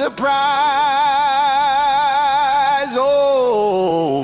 surprise. Oh.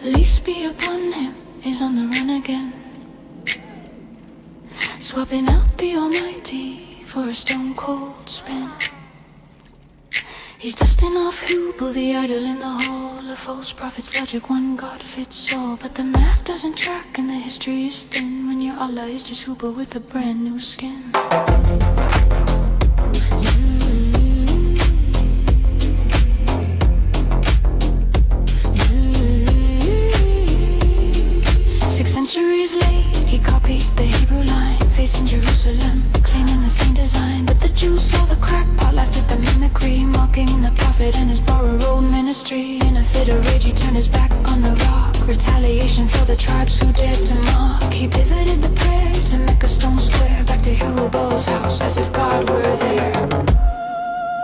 Lease be upon him, he's on the run again, swapping out the almighty for a stone cold spin. He's dusting off Hubal, the idol in the hall. A false prophet's logic, one God fits all. But the math doesn't track and the history is thin when your Allah is just Hubal with a brand new skin. Centuries late, he copied the Hebrew line, facing Jerusalem, claiming the same design. But the Jews saw the crackpot, laughed at the mimicry, mocking the prophet and his borrowed ministry. In a fit of rage, he turned his back on the rock. Retaliation for the tribes who dared to mock. He pivoted the prayer to make a stone square, back to Hubal's house, as if God were there.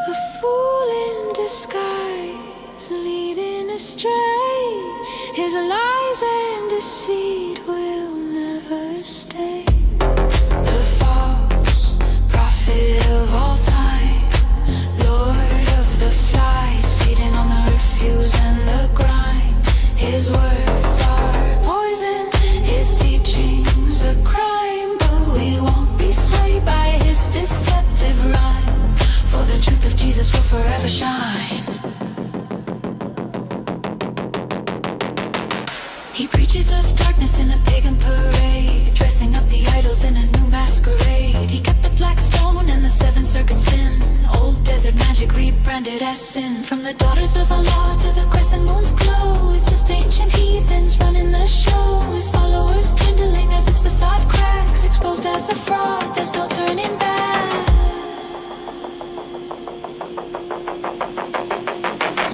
A fool in disguise, leading astray. His lies and deceit will never stay. The false prophet of all time, Lord of the flies, feeding on the refuse and the grime. His words are poison, his teachings a crime. But we won't be swayed by his deceptive rhyme, for the truth of Jesus will forever shine. He preaches of darkness in a pagan parade, dressing up the idols in a new masquerade. He kept the black stone and the seven circuit spin, old desert magic rebranded as sin. From the daughters of Allah to the crescent moon's glow, it's just ancient heathens running the show. His followers dwindling as his facade cracks, exposed as a fraud, there's no turning back.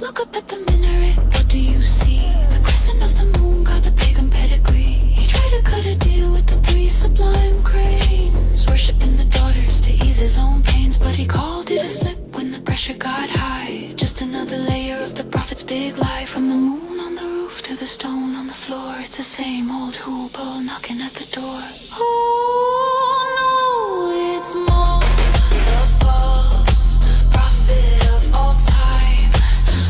Look up at the minaret, what do you see? The crescent of the moon got the pagan pedigree. He tried to cut a deal with the three sublime cranes, worshipping the daughters to ease his own pains. But he called it a slip when the pressure got high, just another layer of the prophet's big lie. From the moon on the roof to the stone on the floor, it's the same old Hubal knocking at the door. Oh no, it's more. The false prophet of all time,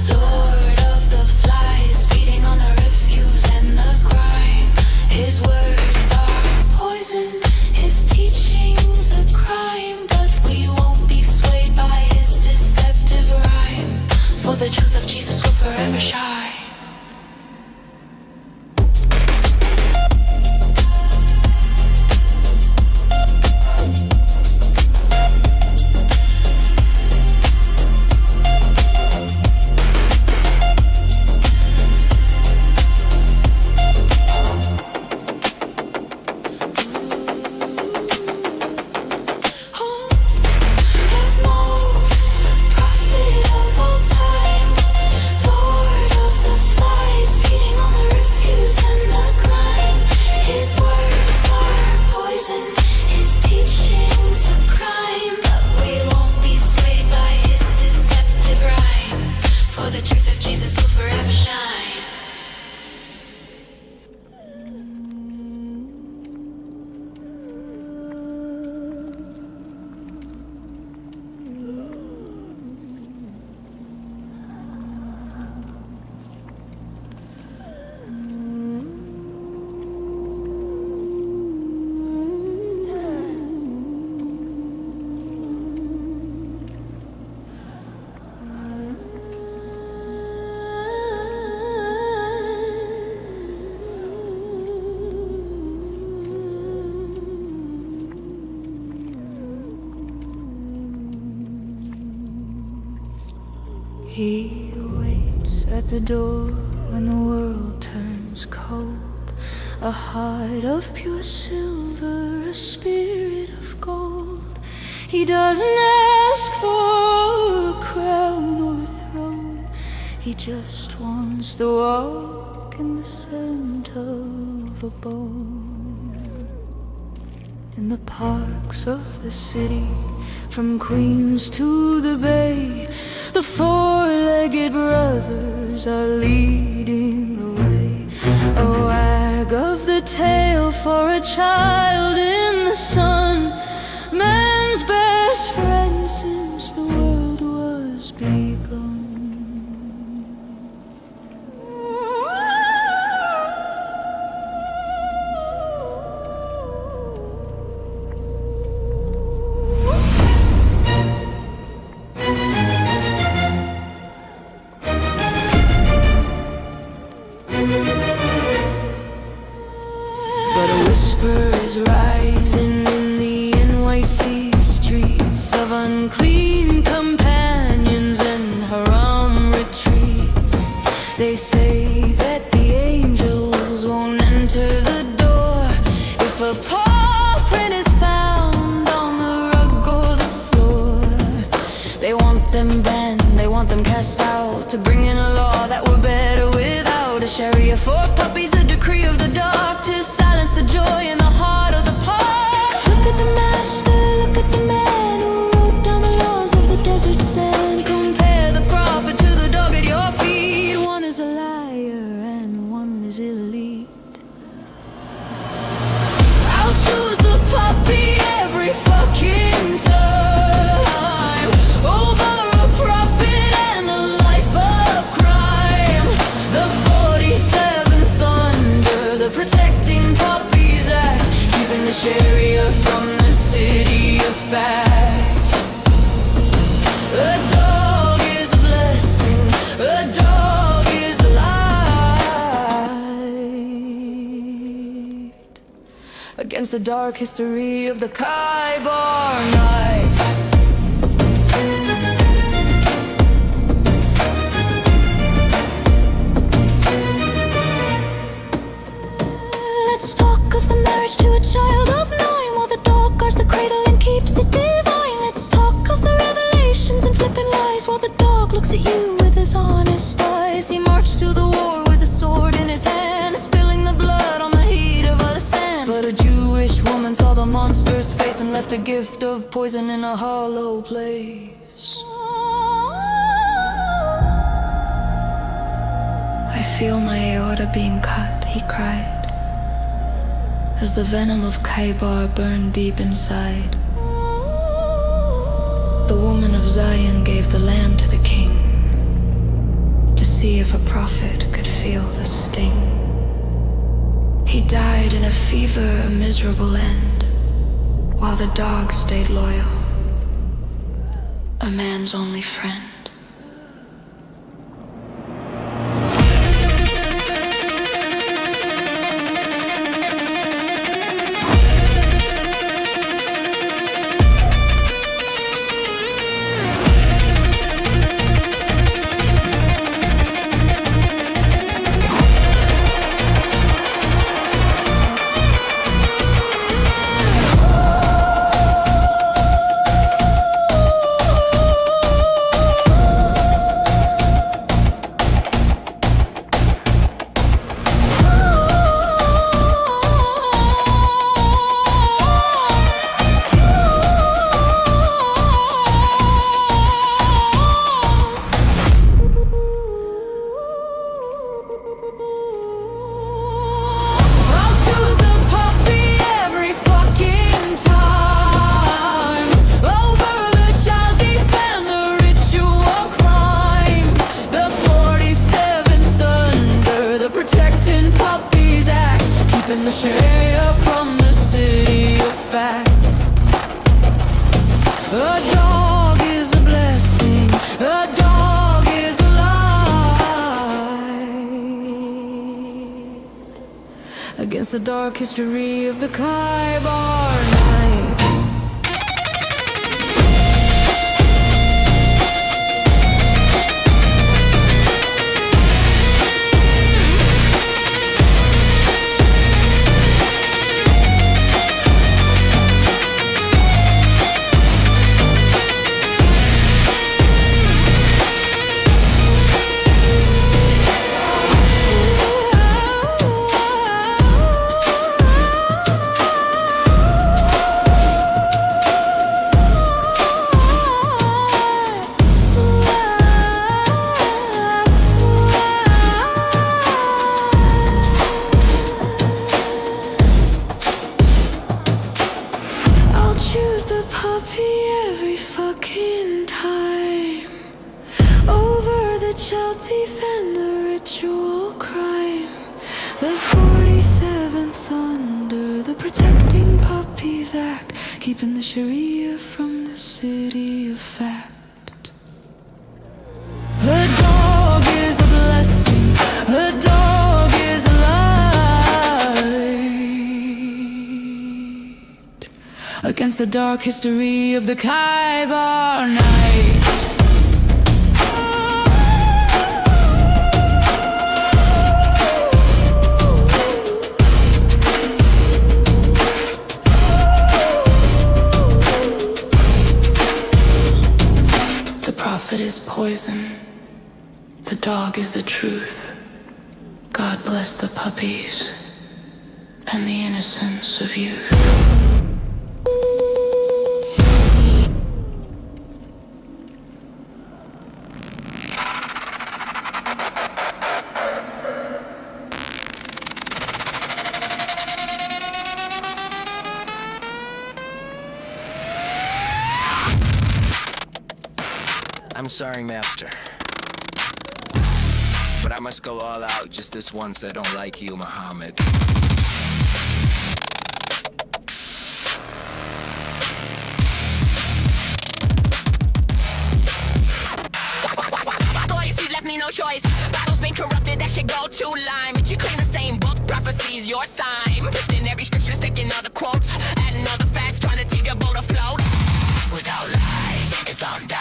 Lord of the flies, feeding on the refuse and the grime. His words are poison, his teachings a crime. But we won't be swayed by his deceptive rhyme, for the truth of Jesus will forever shine. He waits at the door when the world turns cold. A heart of pure silver, a spirit of gold. He doesn't ask for a crown or a throne. He just wants to walk in the scent of a bone. In the parks of the city, from Queens to the Bay, the four-legged brothers are leading the way. A wag of the tail for a child in the sun, man's best friend since the world was begun. But a whisper is rising in the NYC streets of unclean companions and haram retreats. They say that the angels won't enter the door if a paw print is found on the rug or the floor. They want them banned, they want them cast out, to bring in a law that we're better without. A Sharia for puppies, a decree of the dark to silence the joy in the heart of the park. Look at the master, look at the man who wrote down the laws of the desert sand. Compare the prophet to the dog at your feet. One is a liar and one is elite. I'll choose the puppy every fucking time over a prophet and a life of crime. The 47th thunder, the Protecting Puppies Act, keeping the Sharia from the city of fact. A dog is a blessing, a dog is a light against the dark history of the Khyber night. Let's talk of the marriage to a child of 9, while the dog guards the cradle and keeps it divine. Let's talk of the revelations and flippant lies, while the dog looks at you with his honest eyes. He marched to the war with a sword in his hand, spilling the blood on the heat of the sand. But a Jewish woman saw the monster's face and left a gift of poison in a hollow place. I feel my aorta being cut, he cried, as the venom of Khyber burned deep inside. The woman of Zion gave the lamb to the king, to see if a prophet could feel the sting. He died in a fever, a miserable end, while the dog stayed loyal, a man's only friend. The Sharia from the city of fact. A dog is a blessing, a dog is a light against the dark history of the Khyber night. the puppy every fucking time. Over the child thief and the ritual crime. The 47th under the Protecting Puppies Act, keeping the Sharia from the city of fact. A dog is a blessing, a dog is a light against the dark history of the Khyber night. The prophet is poison, the dog is the truth. God bless the puppies and the innocence of youth. I'm sorry, Master, but I must go all out just this once. I don't like you, Muhammad. Boys, he's left me no choice. Battle's been corrupted, that should go to line. But you claim the same book, prophecies, your sign. Twisting every scripture, sticking all the quotes, adding all the facts, trying to keep your boat afloat. Without lies, Islam dies.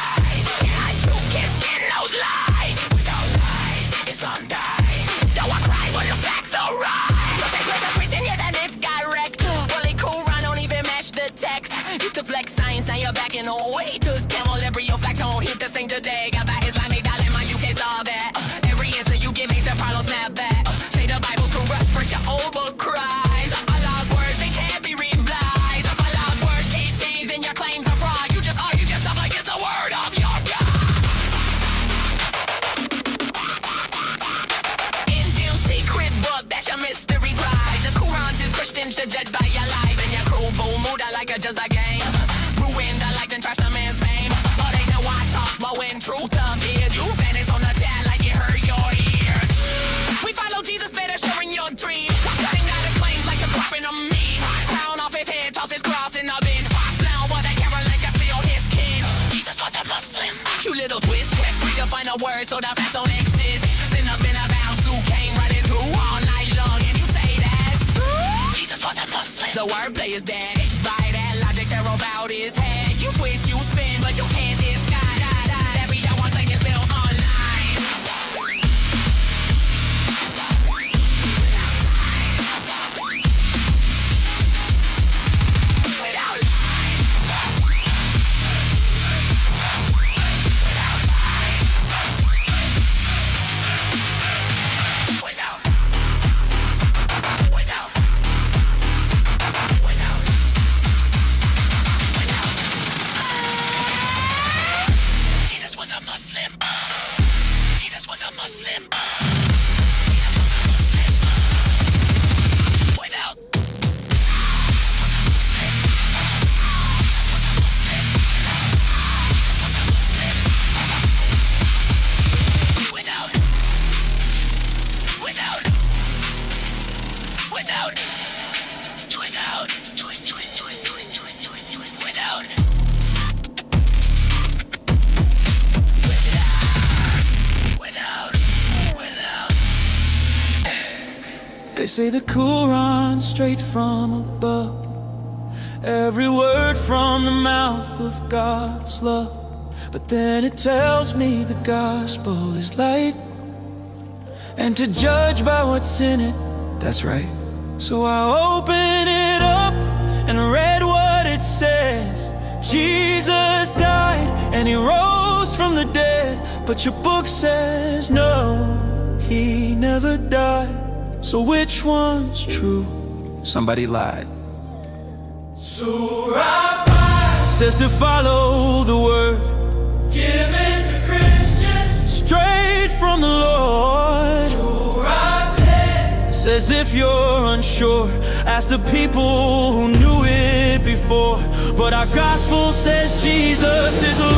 Used to flex science, now you're back in the way. Cause camel embryo fact don't hit the same today. Got that Islamic dilemma, you can't solve that. Every answer you give makes a problem snap back. Say the Bible's corrupt, but your old book cries. Allah's words, they can't be written lies. If Allah's words can't change, then your claims are fraud. You just argue yourself like it's the word of your God. Injil secret book, that's your mystery prize. The Quran's is Christians should judge by your life. And your cruel full mood, I like it just like game. Ruined, I like to trash the man's name. Oh, they know I talk, but when truth appears, you vanish on the chat like it hurt your ears. We follow Jesus better, sharing your dream. Cutting out his flames like you're cropping on me. Crown off his head, toss his cross in the bin. Flown with a carol like I feel his kin. Jesus was a Muslim. You little twist, we can find a word so the facts don't exist. Then up in a bounce who came right in through all night long, and you say that's true. Jesus was a Muslim. The wordplay is dead. By that logic, they're about his head. You twist, you spin, but you can't disguise. Every one thing is built on lies. Without Jesus was a Muslim. Jesus was a Muslim. Jesus was a Muslim. Without. Without. Without. Without. Without. Without. They say the Quran straight from above, every word from the mouth of God's love. But then it tells me the gospel is light, and to judge by what's in it, that's right. So I open it up and read what it says. Jesus died and he rose from the dead, but your book says no, he never died. So which one's true? Somebody lied. Surah 5 says to follow the word given to Christians straight from the Lord. Surah 10 says if you're unsure, ask the people who knew it before. before, but our gospel says Jesus is Lord.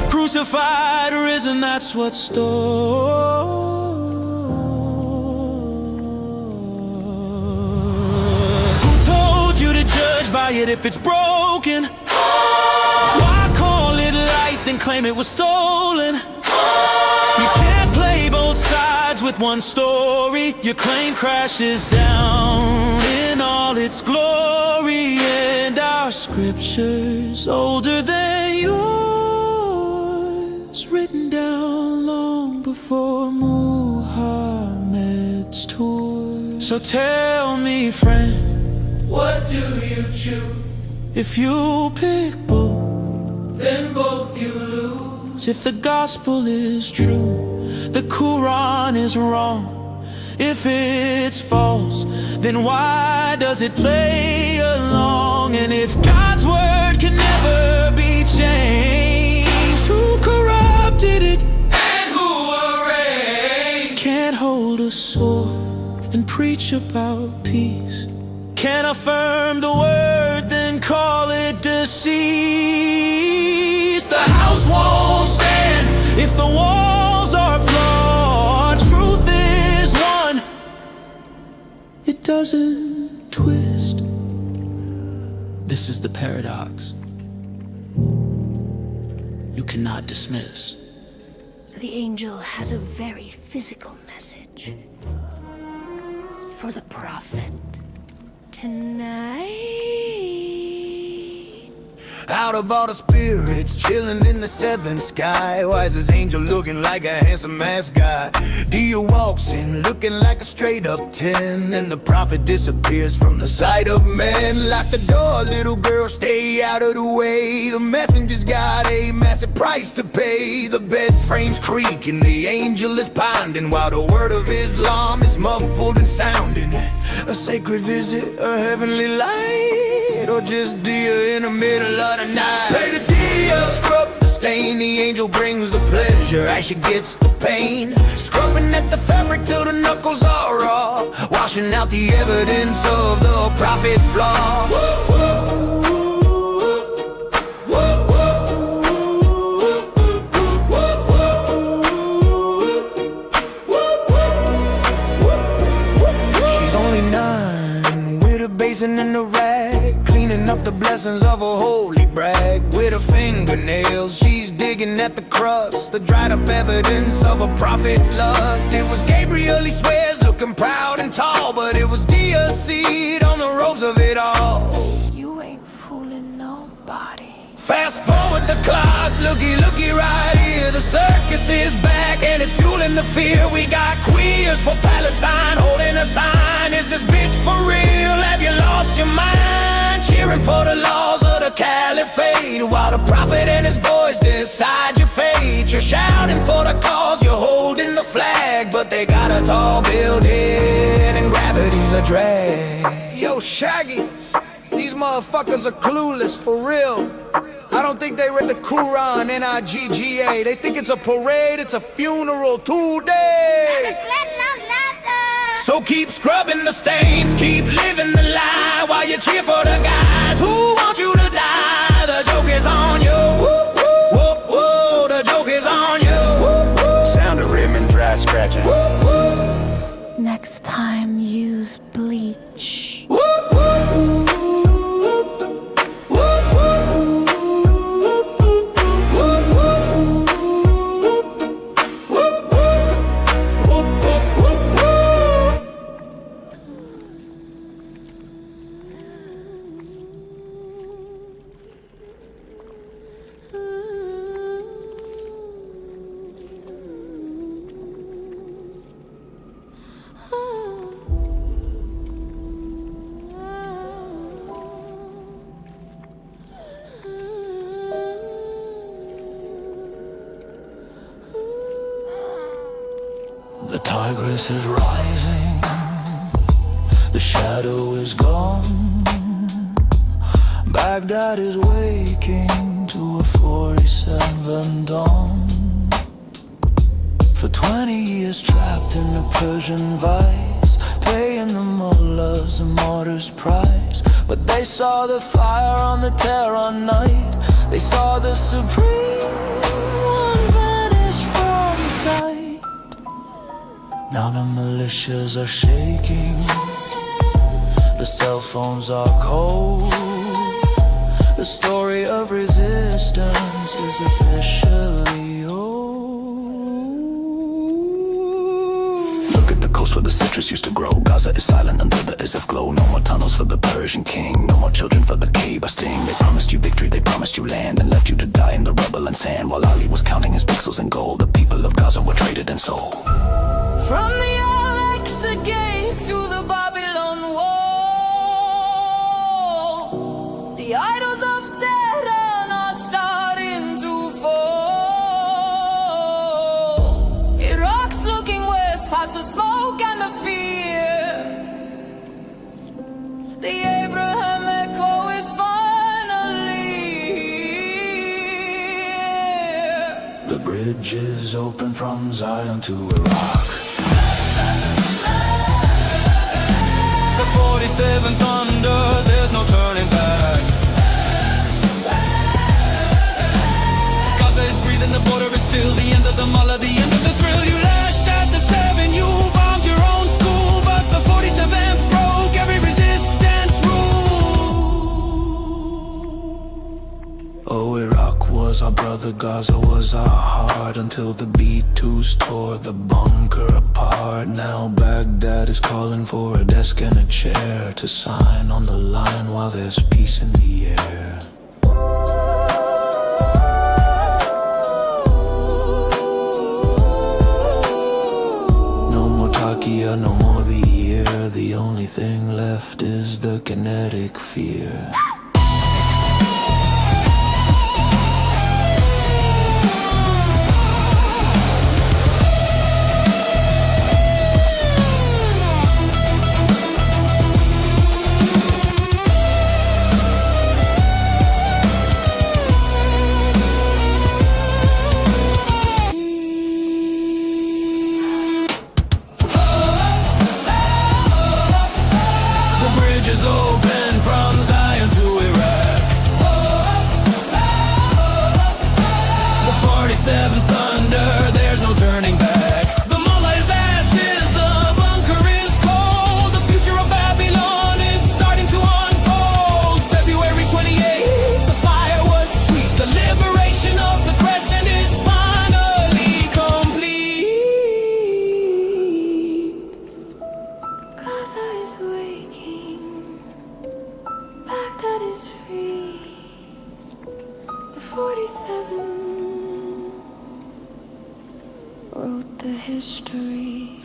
Crucified, risen, that's what's stored. Judge by it if it's broken. Why call it light then claim it was stolen? You can't play both sides with one story. Your claim crashes down in all its glory, and our scripture's older than yours, written down long before Muhammad's tour. So tell me, friend, what do you choose? If you pick both, then both you lose. If the gospel is true, the Quran is wrong. If it's false, then why does it play along? And if God's word can never be changed, who corrupted it? And who arranged? Can't hold a sword and preach about peace. Can't affirm the word, then call it deceased. The house won't stand if the walls are flawed. Truth is one, it doesn't twist. This is the paradox you cannot dismiss. The angel has a very physical message for the prophet. Tonight, Out of all the spirits chilling in the seventh sky, why is this angel looking like a handsome mascot? Dia walks in looking like a straight up 10, and the prophet disappears from the sight of men. Lock the door, little girl, stay out of the way. The messenger's got a massive price to pay. The bed frames creak and the angel is pounding, while the word of Islam is muffled and sounding. A sacred visit, a heavenly light, or just Dia in the middle of the night. Pay the Dia, scrub the stain. The angel brings the pleasure as she gets the pain. Scrubbing at the fabric till the knuckles are raw, washing out the evidence of the prophet's flaw. In the rag, cleaning up the blessings of a holy brag. With her fingernails, she's digging at the crust, the dried up evidence of a prophet's lust. It was Gabriel, he swears, looking proud and tall, but it was Dia's seed on the robes of it all. you ain't fooling nobody. Fast forward the clock, looky, looky right here. The circus is back and it's fueling the fear. We got queers for Palestine holding a sign. Is this bitch for real? Have you lost your mind? Cheering for the laws of the caliphate, while the prophet and his boys decide your fate. You're shouting for the cause, you're holding the flag, but they got a tall building and gravity's a drag. Yo, Shaggy, these motherfuckers are clueless, for real. I don't think they read the Quran, N-I-G-G-A. They think it's a parade, it's a funeral today. So keep scrubbing the stains, keep living the lie, while you cheer for the guys who want you to die. The joke is on you. Whoop, whoop, whoop, whoop. The joke is on you. Whoop, whoop. Sound of rim and dry scratching. Whoop, whoop. Next time, use bleach. Whoop, whoop. The tigress is rising, the shadow is gone. Baghdad is waking to a 47 dawn. For 20 years trapped in a Persian vice, paying the mullahs a martyr's price. But they saw the fire on the Tehran night. They saw the Supreme One vanish from sight. Now the militias are shaking, the cell phones are cold. The story of resistance is officially old. Look at the coast where the citrus used to grow. Gaza is silent under the Isaf glow. No more tunnels for the Persian king, no more children for the Kaaba sting. They promised you victory, they promised you land, and left you to die in the rubble and sand. While Ali was counting his pixels in gold, the people of Gaza were traded and sold. From the Alexa gates to the Babylon wall, the idols of Deadhard are starting to fall. Iraq's looking west past the smoke and the fear. The Abraham echo is finally here. The bridge is open from Zion to Iraq. The 47 thunder, there's no turning back. Gaza is breathing, the border is still the end of the mullah, the end of the thrill. You lashed at the 7, you bombed your own school, but the 47th broke every resistance rule. Oh, Iraq was our brother, Gaza was our heart, until the B-2s tore the bunker apart. Now Baghdad is calling for a desk and a chair to sign on the line while there's peace in the air. No more Takia, no more the year. The only thing left is the kinetic fear. Is open from Zion to Iraq. The 47th thunder, there's no turning back. The mullah is ashes, the bunker is cold. The future of Babylon is starting to unfold. February 28th, the fire was sweet. The liberation of the crescent is finally complete. Gaza is waking, Baghdad is free. The 47 wrote the history.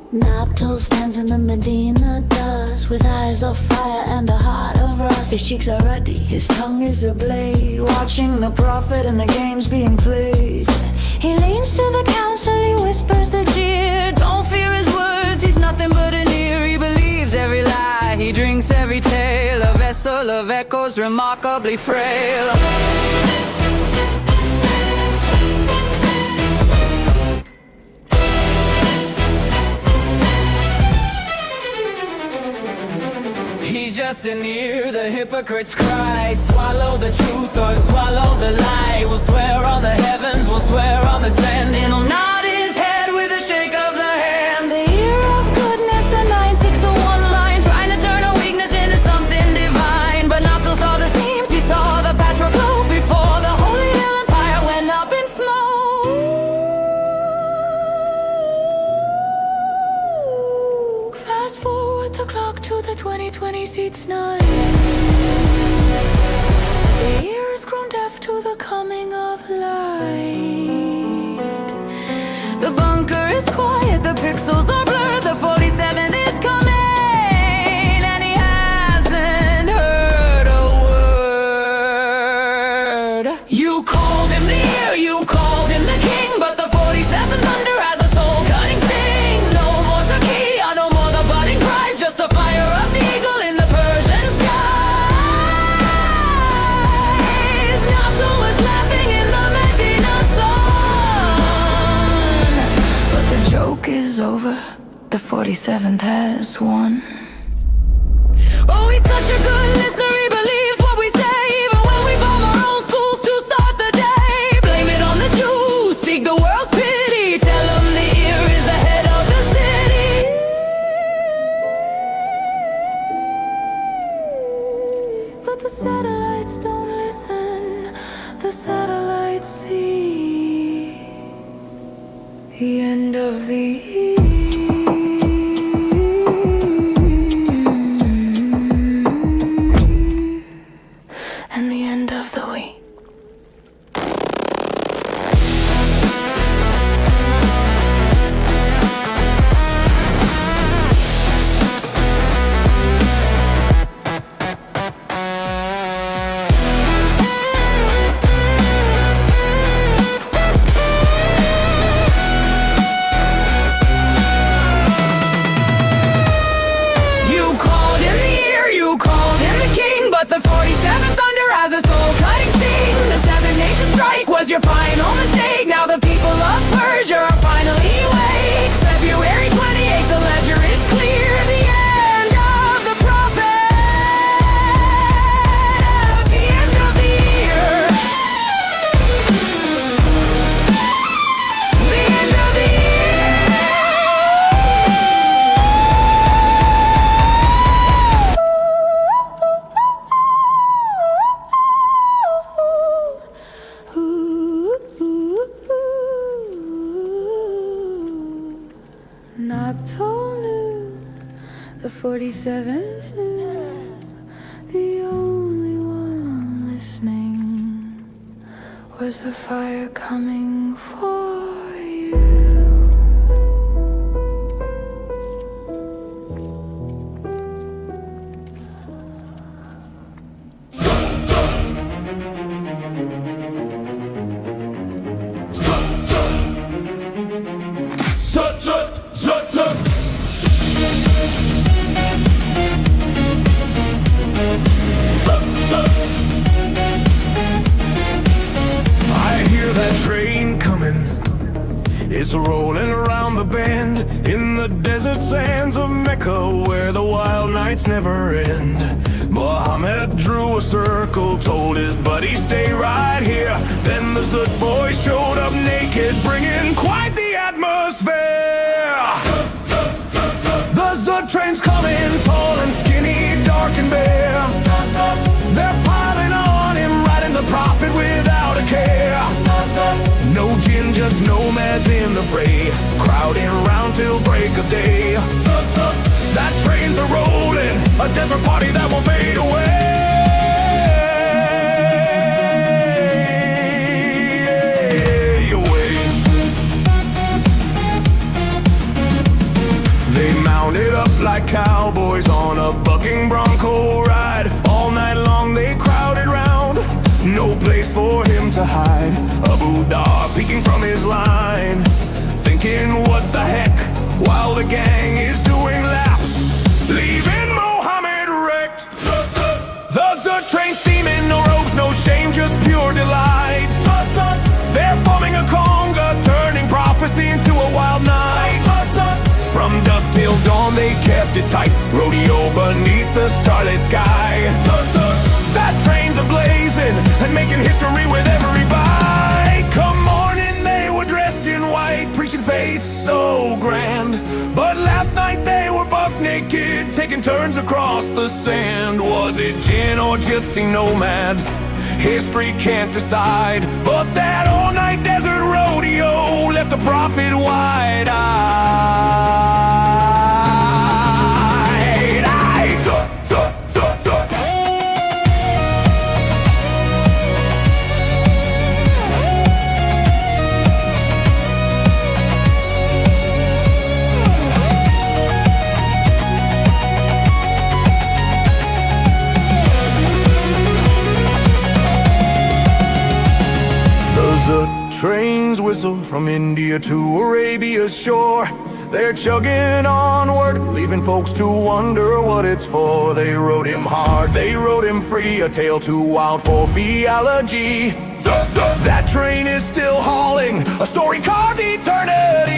Naphtali stands in the Medina dust, with eyes of fire and a heart of rust. His cheeks are ruddy, his tongue is a blade, watching the prophet and the games being played. He leans to the council, he whispers the jeer. Don't fear his words, he's nothing but an ear. He believes every lie, he drinks every tale. A vessel of echoes remarkably frail. He's just an ear, the hypocrites cry. Swallow the truth or swallow the lie. We'll swear on the heavens, we'll swear on the sand. And he'll nod his head with a shake of the hand. The year of goodness, the 9601 line, trying to turn a weakness into something divine. But Naphtali saw the seams, he saw the patchwork glow before the Holy Empire went up in smoke. 2020 seats 9. The year has grown deaf to the coming of light. The bunker is quiet, the pixels are blurred, the 47th is coming, and he hasn't heard a word. You called him the year, you called him the king, but the 47th thunder has a soul-cutting sting. No more Turkey, no more the budding cries, just the fire of the eagle in the Persian skies. Nato was laughing in the Medina sun, but the joke is over, the 47th has won. Oh, he's such a good listener, he believes what we say, even when we bomb our own schools to start the day. Blame it on the Jews, seek the world's pity, tell him the ear is the head of the city. But the satellites don't listen, the satellites see the end of the and the end of the week. You called him the year, you called him the king, but the 47th thunder has a soul-cutting sting. The Seven Nation strike was your final mistake. Now the people of Persia are finally awake. February 28th, the ledger is clear. The end of the prophet. The end of the year. The end of the Nato knew, the 47th knew, the only one listening was the fire coming for you. I hear that train coming. It's rolling around the bend in the desert sands of Mecca, where the wild nights never end. Muhammad drew a circle, told his buddy stay right here. Then the Zut boy showed up naked, bringing quite the atmosphere. The Zut train's coming, tall and skinny, dark and bare. They're piling on him, riding the prophet without a care. No gin, just nomads in the fray, crowding round till break of day. That train's a-rolling, a desert party that won't fade away. They mounted up like cowboys on a bucking bronco ride. All night long they crowded round, no place for him to hide. Abu Dhar peeking from his line, thinking what the heck, while the gang is doing laps, leaving Mohammed wrecked. The Zut train steaming, no ropes, no shame, just pure delight. They're forming a conga, turning prophecy into a wild night. From dusk till dawn they kept it tight, rodeo beneath the starlit sky. That train's a-blazing and making history with every bite. Come morning they were dressed in white, preaching faith so grand. But last night they were buck naked, taking turns across the sand. Was it gin or gypsy nomads? History can't decide, but that all-night desert rodeo left the prophet wide-eyed. I whistle from India to Arabia's shore. They're chugging onward, leaving folks to wonder what it's for. They rode him hard, they rode him free, a tale too wild for theology. That train is still hauling, a story carved eternity.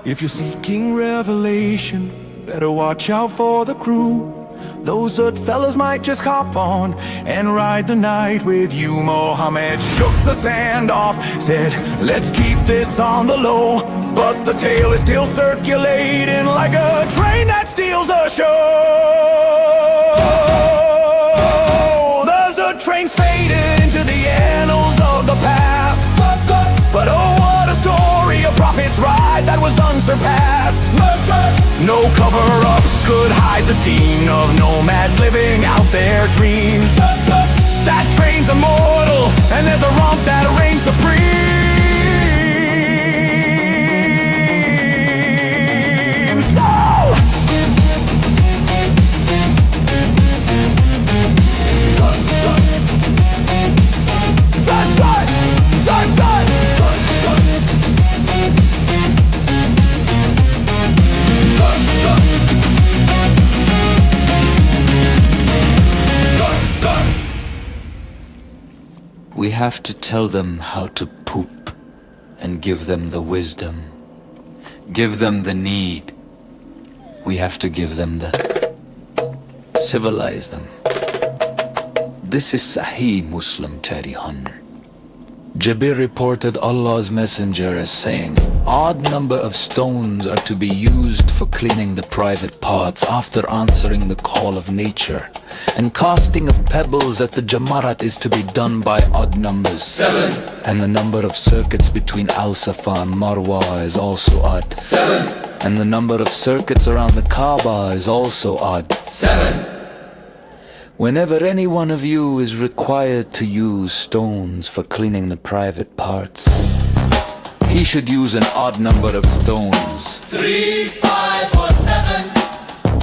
If you're seeking revelation, better watch out for the crew. Those good fellas might just hop on and ride the night with you. Mohammed shook the sand off, said, let's keep this on the low. But the tale is still circulating like a train that steals the show. The train's faded into the annals of the past. But oh, what a story, a prophet's ride that was unsurpassed. No cover-up could hide the scene of nomads living out their dreams. That train's immortal, and there's a romp that reigns supreme. So We have to tell them how to poop and give them the wisdom. Give them the need. We have to give them the... civilize them. This is Sahih Muslim 300. Jabir reported Allah's messenger as saying, odd number of stones are to be used for cleaning the private parts after answering the call of nature. And casting of pebbles at the Jamarat is to be done by odd numbers. 7. And the number of circuits between Al-Safa and Marwa is also odd. 7. And the number of circuits around the Kaaba is also odd. 7. Whenever any one of you is required to use stones for cleaning the private parts, he should use an odd number of stones. 3, 5, or 7.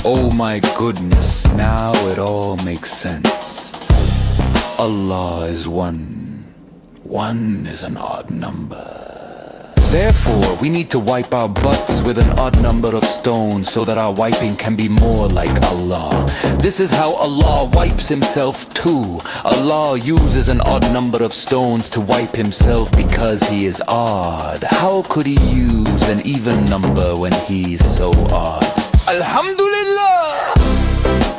Oh my goodness, now it all makes sense. Allah is one. One is an odd number. Therefore, we need to wipe our butts with an odd number of stones so that our wiping can be more like Allah. This is how Allah wipes himself too. Allah uses an odd number of stones to wipe himself because he is odd. How could he use an even number when he's so odd? Alhamdulillah!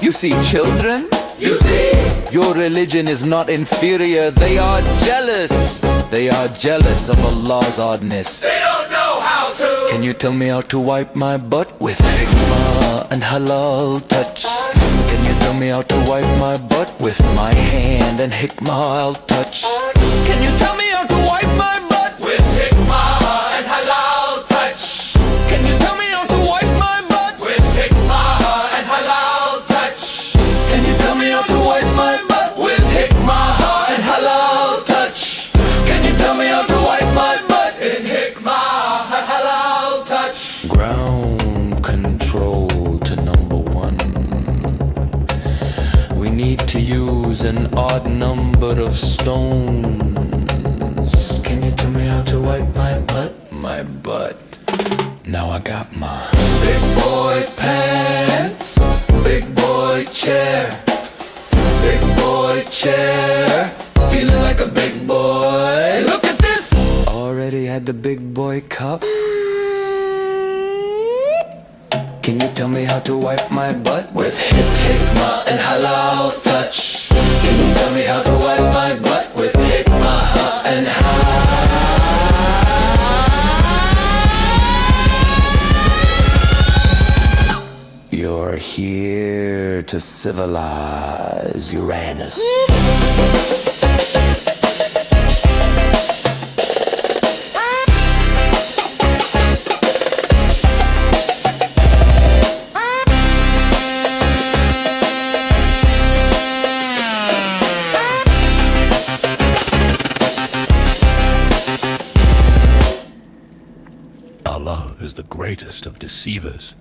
You see, children? You see? Your religion is not inferior, they are jealous. They are jealous of Allah's oddness. they don't know how to. Can you tell me how to wipe my butt with hikmah and halal touch? Can you tell me how to wipe my butt with my hand and hikmah I'll touch? Can you tell me how to wipe my butt With hikmah and halal touch. Can you tell me how to wipe my butt With hikmah and halal touch. Can you tell me how to wipe my butt With hikmah and halal touch. Can you tell me how to wipe my butt In hikmah and halal touch. Ground control to number 1. We need to use an odd number of stones. Can you tell me how to wipe my butt? My butt. Now I got my big boy pants, big boy chair, big boy chair, feeling like a big boy. Look at this! Already had the big boy cup. Can you tell me how to wipe my butt? With hikmah and halal touch. Can you tell me how to wipe my butt? With hikmah and halal. You're here to civilize Uranus. Allah is the greatest of deceivers.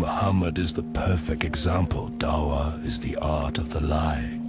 Muhammad is the perfect example. Dawah is the art of the lie.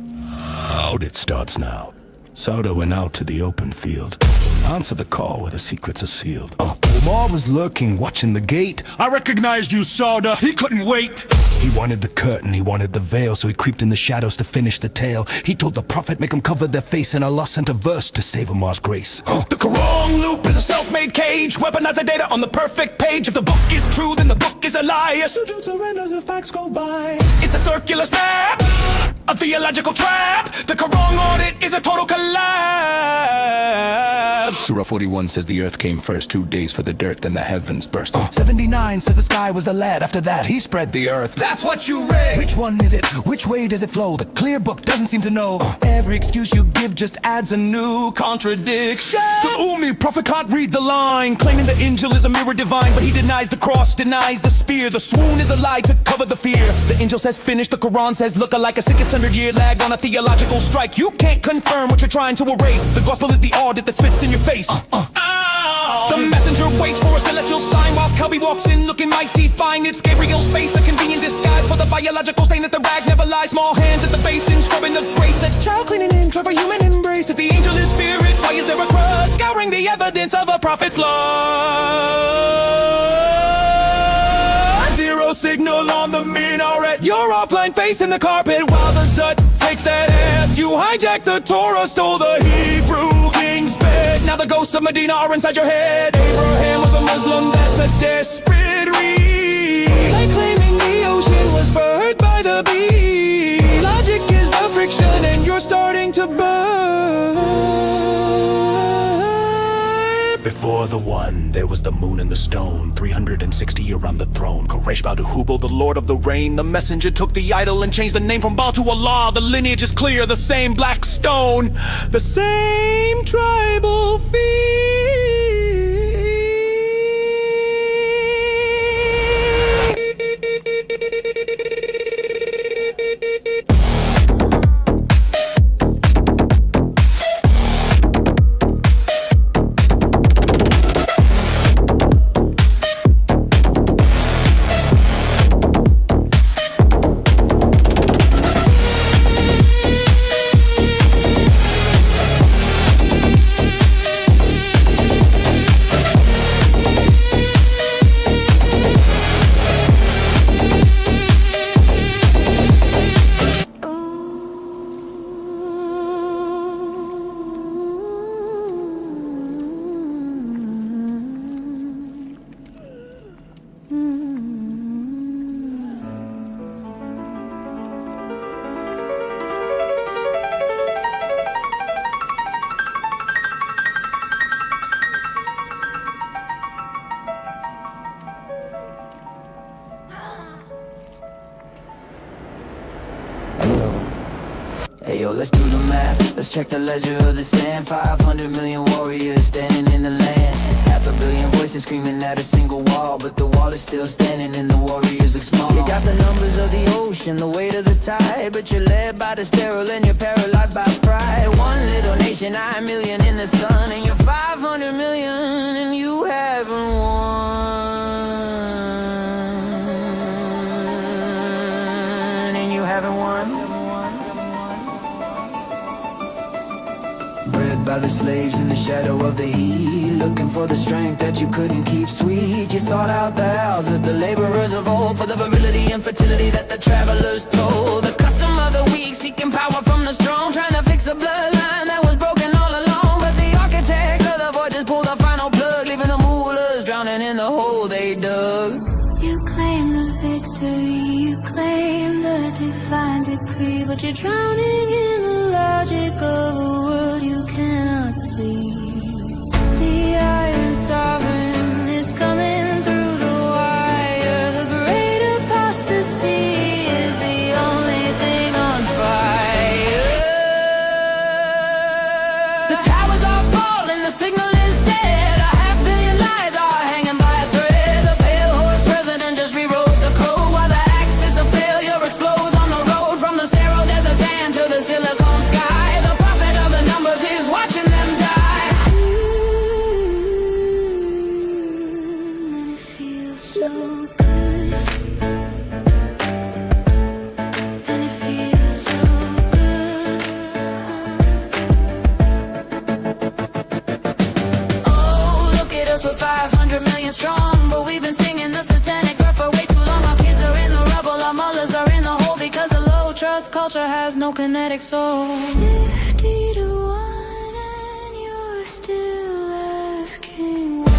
Audit starts now. Sauda went out to the open field. Answer the call where the secrets are sealed. Omar was lurking, watching the gate. I recognized you, Sauda. He couldn't wait. He wanted the curtain, he wanted the veil, so he creeped in the shadows to finish the tale. He told the prophet, make him cover their face, and Allah sent a verse to save Omar's grace. The Quran loop is a self-made cage. Weaponize the data on the perfect page. If the book is true, then the book is a lie. Sujood surrenders if facts go by. It's a circular snap, a theological trap. The Quran audit is a total collapse. Surah 41 says the earth came first, 2 days for the dirt, then the heavens burst. 79 says the sky was the lad. After that, he spread the earth. That's what you read. Which one is it? Which way does it flow? The clear book doesn't seem to know. Every excuse you give just adds a new contradiction. The Ummi prophet can't read the line, claiming the angel is a mirror divine, but he denies the cross, denies the spear. The swoon is a lie to cover the fear. The angel says finish, the Quran says look alike. A 600-year lag on a theological strike. You can't confirm what you're trying to erase. The gospel is the audit that spits in your face. The messenger waits for a celestial sign while Kelby walks in looking mighty fine. It's Gabriel's face, a convenient disguise for the biological stain that the rag never lies. Small hands at the basin, scrubbing the grace. A child cleaning in, for human embrace. If the angel is spirit, why is there a cross? Scouring the evidence of a prophet's law. Zero signal on the minaret. Your offline face in the carpet while the Zut takes that ass. You hijacked the Torah, stole the Hebrew king's bed. Now the ghosts of Medina are inside your head. Abraham was a Muslim, that's a desperate read. Like claiming the ocean was birthed by the bee. Logic is the friction and you're starting to burn. Before the one, there was the moon and the stone, 360 around the throne. Quraysh bowed to Hubal, the lord of the rain. The messenger took the idol and changed the name from Baal to Allah. The lineage is clear, the same black stone, the same tribal feet. Hey yo, let's do the math. Let's check the ledger of the sand. 500 million warriors standing in the land. 500 million voices screaming at a single wall, but the wall is still standing and the warriors look small. You got the numbers of the ocean, the weight of the tide, but you're led by the sterile and you're paralyzed by pride. One little nation, 9 million in the sun, and you're 500 million and you haven't won. And you haven't won. Bred by the slaves in the shadow of the heat, looking for the strength that you couldn't keep sweet. You sought out the house of the laborers of old, for the virility and fertility that the travelers told. The custom of the weak, seeking power from the strong, trying to fix a bloodline that was broken all along. But the architect of the void just pulled the final plug, leaving the mullahs drowning in the hole they dug. You claim the victory, you claim the divine decree, but you're drowning in the logic of a world you cannot see. The Iron Sovereign is coming through the wire. The great apostasy is the only thing on fire. The towers are falling, the signal is dead. 500 million lies are hanging by a thread. The pale horse president just rewrote the code, while the axis of failure explodes on the road. From the sterile desert sand to the 500 million strong, but we've been singing the satanic verse for way too long. Our kids are in the rubble, our mothers are in the hole, because the low trust culture has no kinetic soul. 50 to 1 and you're still asking why.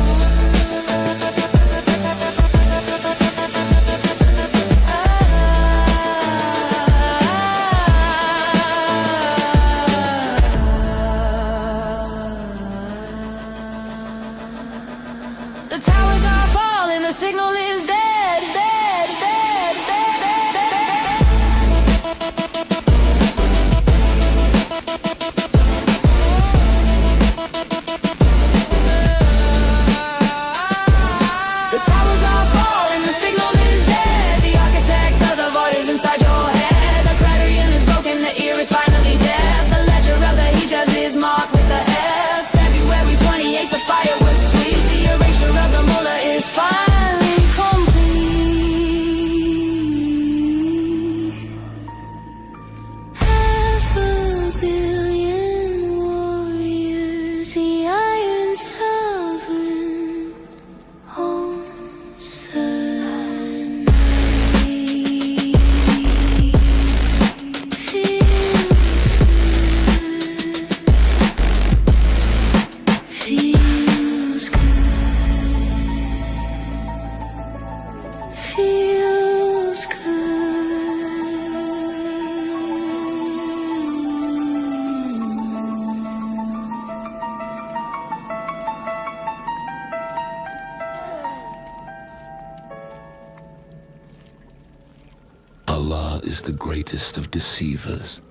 The towers are falling, the signal is dead, dead, dead, dead, dead, dead, The towers are falling, the signal is dead. The architect of the void is inside your head. The criterion is broken, the ear is finally deaf. The ledger of the Hijaz is marked with the F. February 28th, the fire was sweet. The erasure of the mullah is finally complete. 500 million warriors, the Iron Sovereign owns the night. Feels good. Feels Allah is the greatest of deceivers.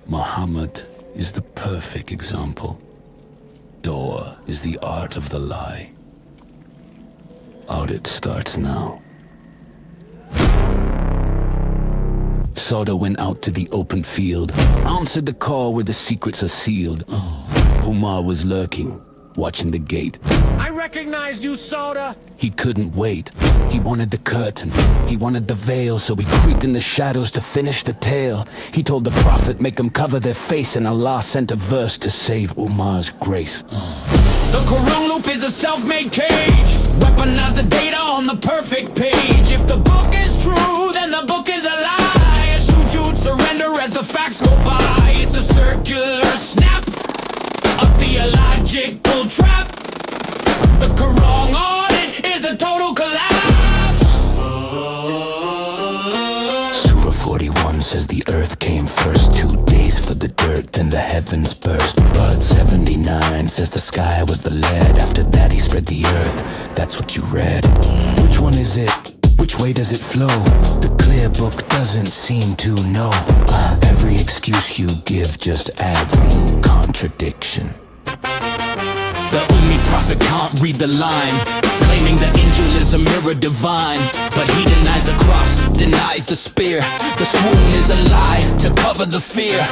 Muhammad is the perfect example. Dua is the art of the lie. Audit starts now. Sauda went out to the open field, answered the call where the secrets are sealed. Umar was lurking, watching the gate. I recognized you, Soda. He couldn't wait. He wanted the curtain. He wanted the veil, so he creeped in the shadows to finish the tale. He told the prophet, make them cover their face, and Allah sent a verse to save Umar's grace. The Quran loop is a self-made cage. Weaponize the data on the perfect page. If the book is true, then the book is a lie. A shoot, surrender as the facts go by. It's a circular snap, a theological trap. The Quran audit is a total collapse. Surah 41 says the earth came first. 2 days for the dirt, then the heavens burst. But 79 says the sky was the lead. After that he spread the earth. That's what you read. Which one is it? Which way does it flow? The clear book doesn't seem to know. Every excuse you give just adds new contradiction. The Ummi prophet can't read the line, claiming the angel is a mirror divine. But he denies the cross, denies the spear. The swoon is a lie to cover the fear.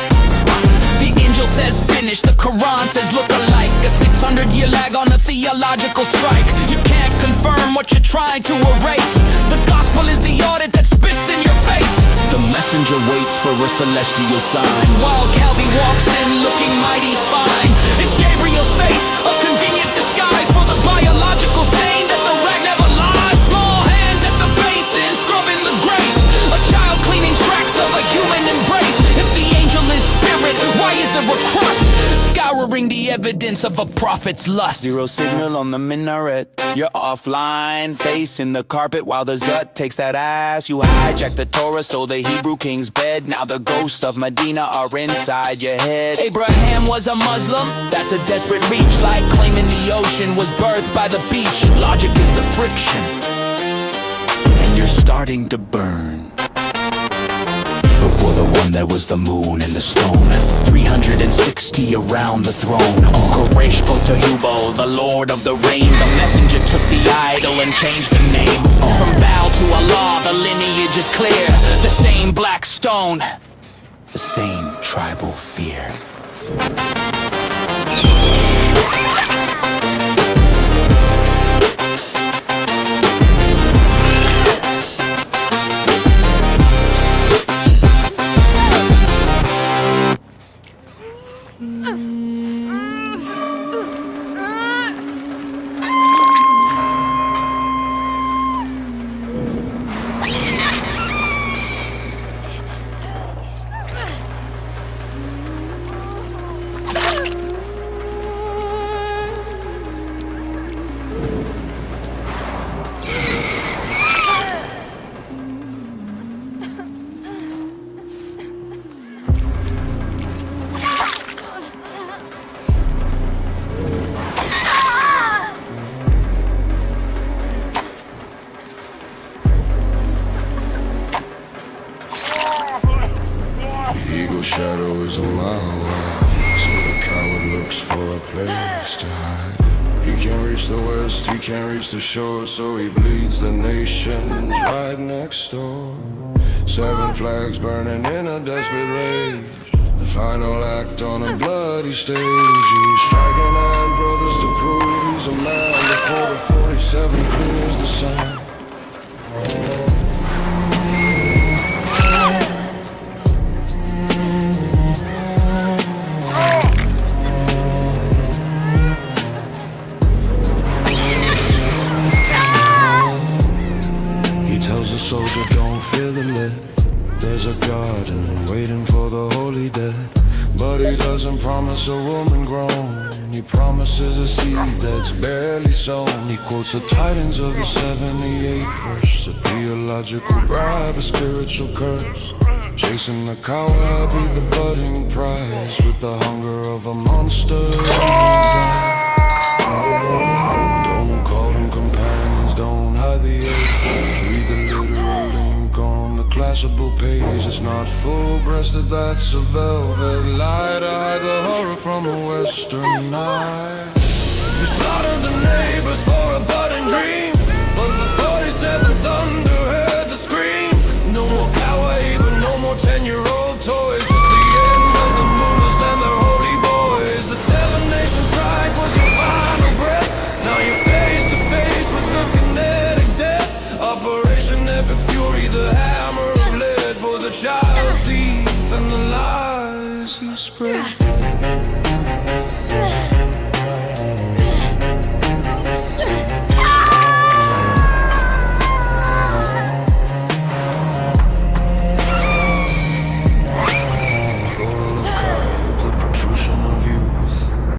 The angel says finish, the Quran says look alike. A 600-year lag on a theological strike. You can't confirm what you're trying to erase. The gospel is the audit that spits in your face. The messenger waits for a celestial sign, while Calvi walks in looking mighty fine. It's Gabriel's face, a convenient disguise for the biological stain that the rag never lies. Small hands at the basin, scrubbing the grace. A child cleaning tracks of a human embrace. If the angel is spirit, why is there a crust? Scouring the evidence of a prophet's lust. Zero signal on the minaret. You're offline, facing the carpet while the Zut takes that ass. You hijack the Torah, stole the Hebrew king's bed. Now the ghosts of Medina are inside your head. Abraham was a Muslim, that's a desperate reach. Like claiming the ocean was birthed by the beach. Logic is the friction, and you're starting to burn. before the one there was the moon and the stone. 360 around the throne. Koresh Otahubo, the Lord of the Rain. The messenger took the idol and changed the name. From Baal to Allah, the lineage is clear. The same black stone, The same tribal fear. a mile wide, so the coward looks for a place to hide. He can't reach the west, he can't reach the shore, so he bleeds the nations right next door. 7 flags burning in a desperate rage, the final act on a bloody stage. He's striking at brothers to prove he's a man before the 47 clears the sun. Soldier, don't fear the lead. There's a garden waiting for the holy dead. But he doesn't promise a woman grown. He promises a seed that's barely sown. He quotes the Titans of the 78th verse, a theological bribe, a spiritual curse. Chasing the coward be the budding prize, with the hunger of a monster in his eye. Don't call them companions, don't hide the age. Read the literal ink on the classable page. It's not full-breasted, that's a velvet lie to hide the horror from a western night.